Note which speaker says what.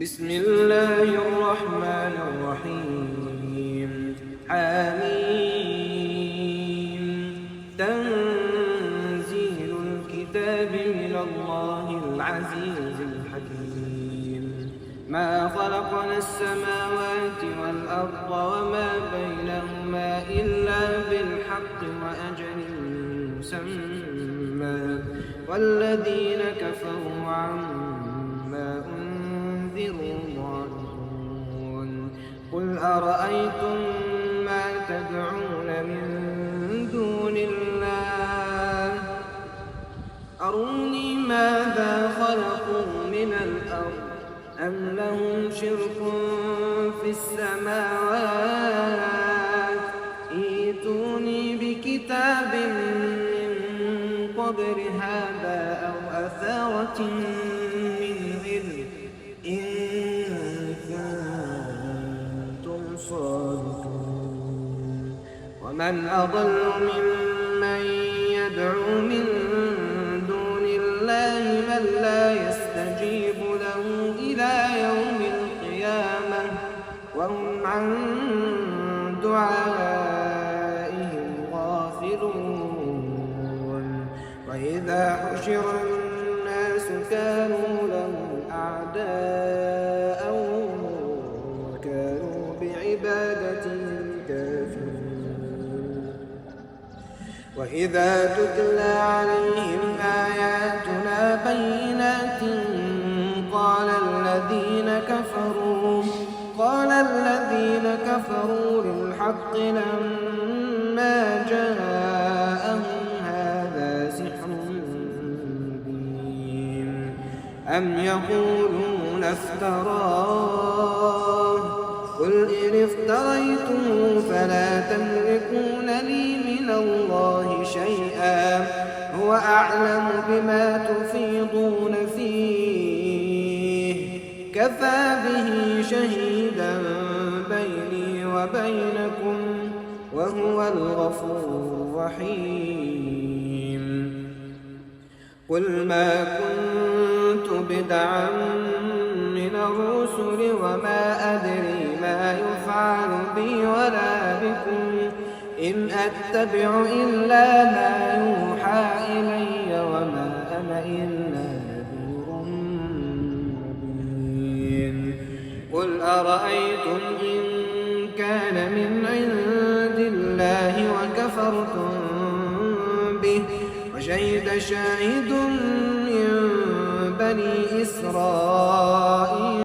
Speaker 1: بسم الله الرحمن الرحيم. حميم. تنزيل الكتاب من الله العزيز الحكيم. ما خلقنا السماوات والأرض وما بينهما إلا بالحق وأجل مسمى والذين كفروا عما أنذروا معرضون. قل أرأيتم ما تدعون من دون الله أروني ماذا خلقوا من الأرض أم لهم شرك في السماوات ائتوني بكتاب من قبل هذا أو أثارة من علم إن كنتم صادقين. ومن أضل ممن يدعو من دون الله من لا يستجيب له إلى يوم القيامة وهم عن دعائهم غافلون. وإذا حشر الناس كانوا لهم أعداء وكانوا بعبادتهم كافرين. وإذا تتلى عليهم آياتنا بينات قال الذين كفروا للحق لما جاءهم هذا سحر مبين أم يقولون افتراه قل إن افتريته فلا تملكون لي من الله شيئا هو أعلم بما تفيضون فيه كفى به شهيدا بيني وبينكم وهو الغفور الرحيم. قل ما كنت بدعا من الرسل وما أدري ما يفعل بي ولا بكم إن أتبع إلا ما يوحى إلي وما أنا إلا نذير مبين. قل أرأيتم إن كان من عند الله وكفرتم به وشهد شاهد من بني إسرائيل